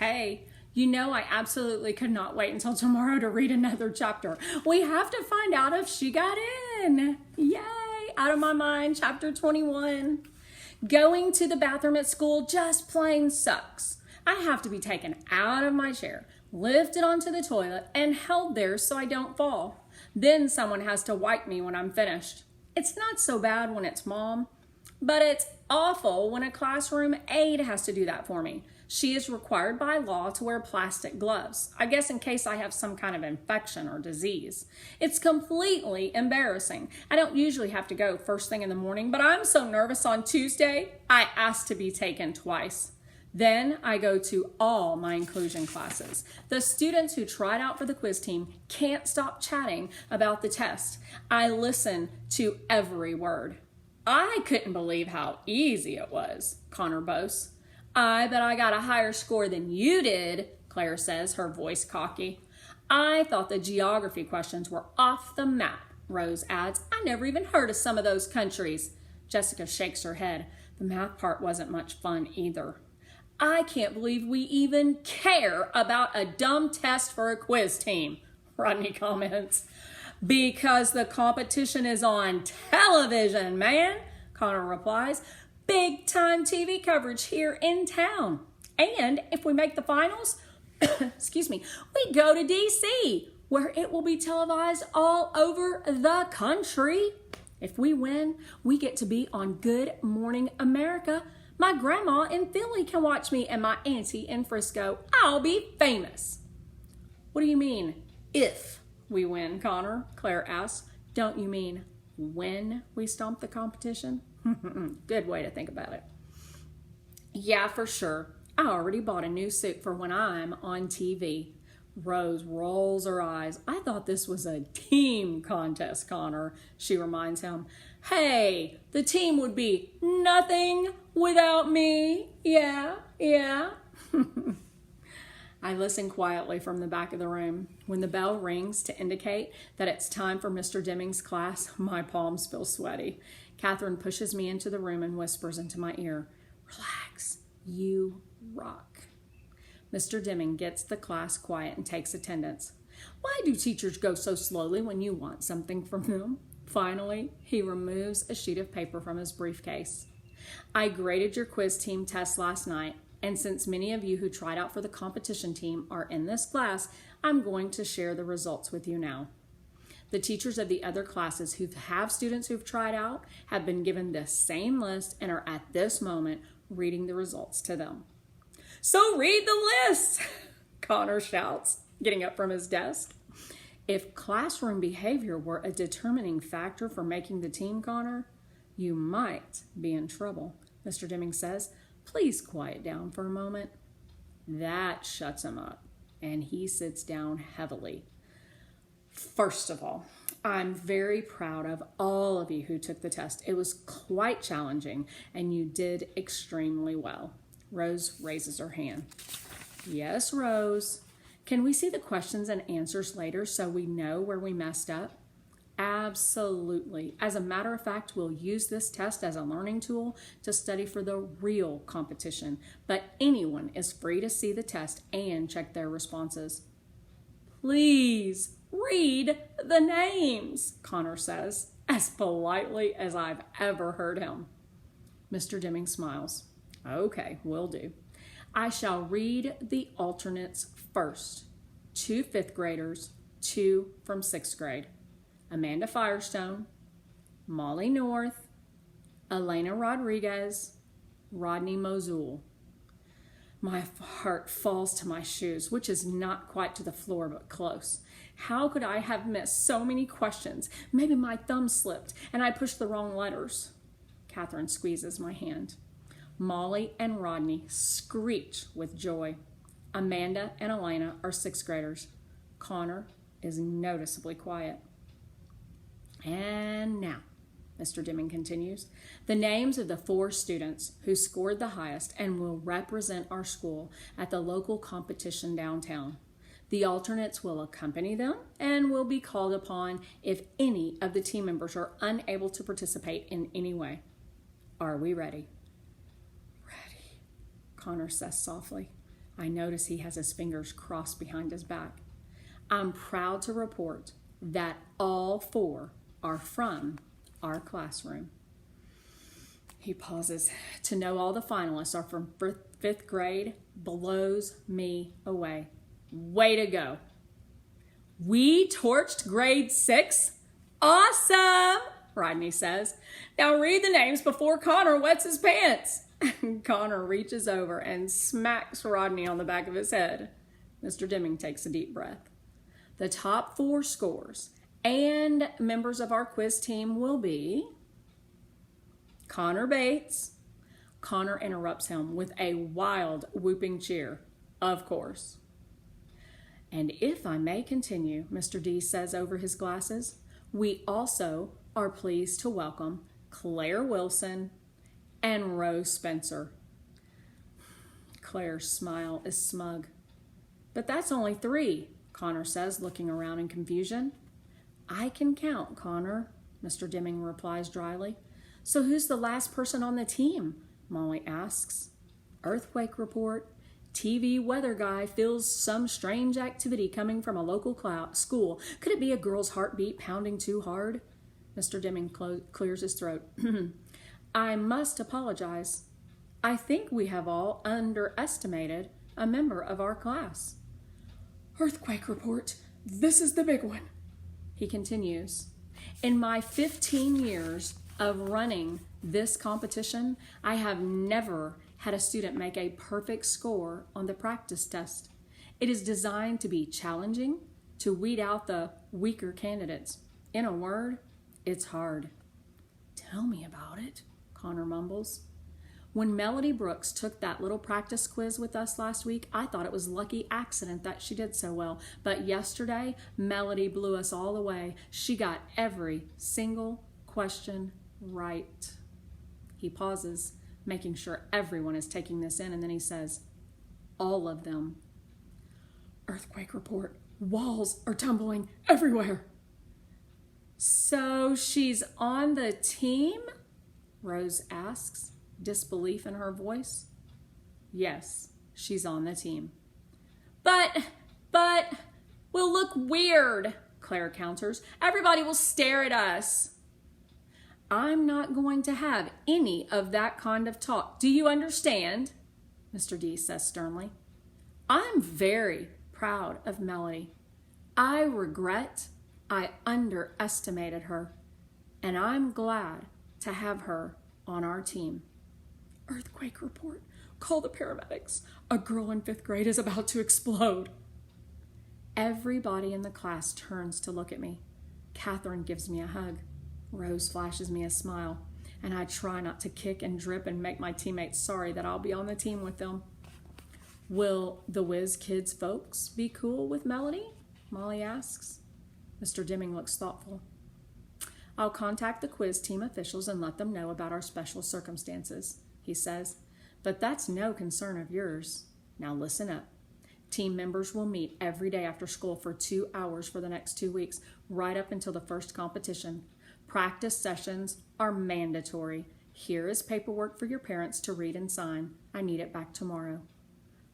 Hey, you know I absolutely could not wait until tomorrow to read another chapter. We have to find out if she got in. Yay! Out of my mind, chapter 21. Going to the bathroom at school just plain sucks. I have to be taken out of my chair, lifted onto the toilet, and held there so I don't fall. Then someone has to wipe me when I'm finished. It's not so bad when it's mom, but it's awful when a classroom aide has to do that for me. She is required by law to wear plastic gloves, I guess in case I have some kind of infection or disease. It's completely embarrassing. I don't usually have to go first thing in the morning, but I'm so nervous on Tuesday, I asked to be taken twice. Then I go to all my inclusion classes. The students who tried out for the quiz team can't stop chatting about the test. I listen to every word. I couldn't believe how easy it was, Connor boasts. I bet I got a higher score than you did, Claire says, her voice cocky. I thought the geography questions were off the map, Rose adds. I never even heard of some of those countries. Jessica shakes her head. The math part wasn't much fun either. I can't believe we even care about a dumb test for a quiz team, Rodney comments. Because the competition is on television, man, Connor replies. Big time TV coverage here in town. And if we make the finals, we go to DC, where it will be televised all over the country. If we win, we get to be on Good Morning America. My grandma in Philly can watch me, and my auntie in Frisco. I'll be famous. What do you mean, if we win, Connor? Claire asks. Don't you mean when we stomp the competition? Good way to think about it. Yeah, for sure. I already bought a new suit for when I'm on TV. Rose rolls her eyes. I thought this was a team contest, Connor, she reminds him. Hey, the team would be nothing without me. Yeah. I listen quietly from the back of the room. When the bell rings to indicate that it's time for Mr. Deming's class, my palms feel sweaty. Catherine pushes me into the room and whispers into my ear, Relax, you rock. Mr. Deming gets the class quiet and takes attendance. Why do teachers go so slowly when you want something from them? Finally, he removes a sheet of paper from his briefcase. I graded your quiz team test last night, and since many of you who tried out for the competition team are in this class, I'm going to share the results with you now. The teachers of the other classes who have students who've tried out have been given the same list and are at this moment reading the results to them. So read the list, Connor shouts, getting up from his desk. If classroom behavior were a determining factor for making the team, Connor, you might be in trouble, Mr. Deming says. Please quiet down for a moment. That shuts him up, and he sits down heavily. First of all, I'm very proud of all of you who took the test. It was quite challenging, and you did extremely well. Rose raises her hand. Yes, Rose. Can we see the questions and answers later so we know where we messed up? Absolutely. As a matter of fact, we'll use this test as a learning tool to study for the real competition, but anyone is free to see the test and check their responses. Please read the names, Connor says, as politely as I've ever heard him. Mr. Deming smiles. Okay, will do. I shall read the alternates first. 2 fifth graders, 2 from 6th grade. Amanda Firestone, Molly North, Elena Rodriguez, Rodney Mosul. My heart falls to my shoes, which is not quite to the floor, but close. How could I have missed so many questions? Maybe my thumb slipped and I pushed the wrong letters. Catherine squeezes my hand. Molly and Rodney screech with joy. Amanda and Elena are 6th graders. Connor is noticeably quiet. And now, Mr. Deming continues, the names of the 4 students who scored the highest and will represent our school at the local competition downtown. The alternates will accompany them and will be called upon if any of the team members are unable to participate in any way. Are we ready? Ready, Connor says softly. I notice he has his fingers crossed behind his back. I'm proud to report that all 4 are from our classroom. He pauses. To know all the finalists are from 5th grade blows me away. Way to go. We torched grade 6? Awesome, Rodney says. Now read the names before Connor wets his pants. Connor reaches over and smacks Rodney on the back of his head. Mr. Deming takes a deep breath. The top 4 scores and members of our quiz team will be Connor Bates. Connor interrupts him with a wild whooping cheer. Of course. And if I may continue, Mr. D says over his glasses, we also are pleased to welcome Claire Wilson and Rose Spencer. Claire's smile is smug. But that's only 3, Connor says, looking around in confusion. I can count, Connor, Mr. Deming replies dryly. So who's the last person on the team? Molly asks. Earthquake report. TV weather guy feels some strange activity coming from a local school. Could it be a girl's heartbeat pounding too hard? Mr. Deming clears his throat. I must apologize. I think we have all underestimated a member of our class. Earthquake report. This is the big one. He continues. In my 15 years of running this competition, I have never had a student make a perfect score on the practice test. It is designed to be challenging, to weed out the weaker candidates. In a word, it's hard. Tell me about it, Connor mumbles. When Melody Brooks took that little practice quiz with us last week, I thought it was lucky accident that she did so well. But yesterday, Melody blew us all away. She got every single question right. He pauses, making sure everyone is taking this in, and then he says, all of them. Earthquake report. Walls are tumbling everywhere. So she's on the team? Rose asks, disbelief in her voice. Yes, she's on the team. But, we'll look weird, Claire counters. Everybody will stare at us. I'm not going to have any of that kind of talk. Do you understand? Mr. D says sternly. I'm very proud of Melody. I regret I underestimated her, and I'm glad to have her on our team. Earthquake report. Call the paramedics. A girl in 5th grade is about to explode. Everybody in the class turns to look at me. Catherine gives me a hug. Rose flashes me a smile, and I try not to kick and drip and make my teammates sorry that I'll be on the team with them. Will the Whiz Kids folks be cool with Melody? Molly asks. Mr. Deming looks thoughtful. I'll contact the quiz team officials and let them know about our special circumstances, he says. But that's no concern of yours. Now listen up. Team members will meet every day after school for 2 hours for the next 2 weeks, right up until the first competition. Practice sessions are mandatory. Here is paperwork for your parents to read and sign. I need it back tomorrow.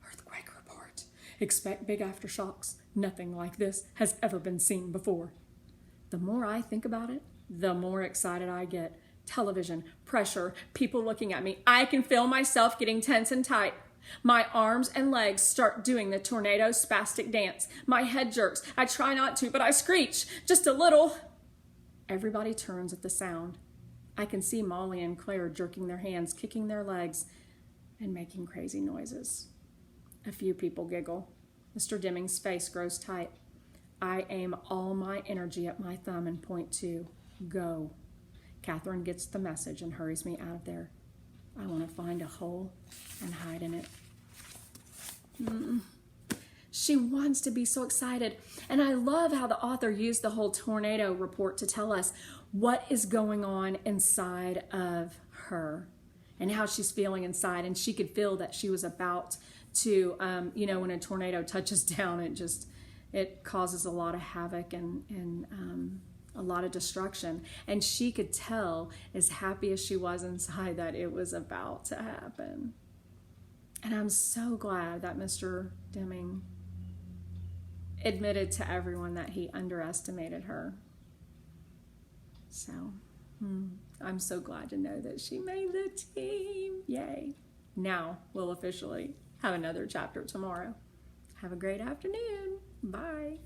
Earthquake report. Expect big aftershocks. Nothing like this has ever been seen before. The more I think about it, the more excited I get. Television, pressure, people looking at me. I can feel myself getting tense and tight. My arms and legs start doing the tornado spastic dance. My head jerks. I try not to, but I screech. Just a little. Everybody turns at the sound. I can see Molly and Claire jerking their hands, kicking their legs, and making crazy noises. A few people giggle. Mr. Deming's face grows tight. I aim all my energy at my thumb and point to go. Catherine gets the message and hurries me out of there. I want to find a hole and hide in it. She wants to be so excited. And I love how the author used the whole tornado report to tell us what is going on inside of her and how she's feeling inside. And she could feel that she was about to, when a tornado touches down, it causes a lot of havoc and a lot of destruction. And she could tell, as happy as she was inside, that it was about to happen. And I'm so glad that Mr. Deming admitted to everyone that he underestimated her. So, I'm so glad to know that she made the team. Yay. Now we'll officially have another chapter tomorrow. Have a great afternoon. Bye.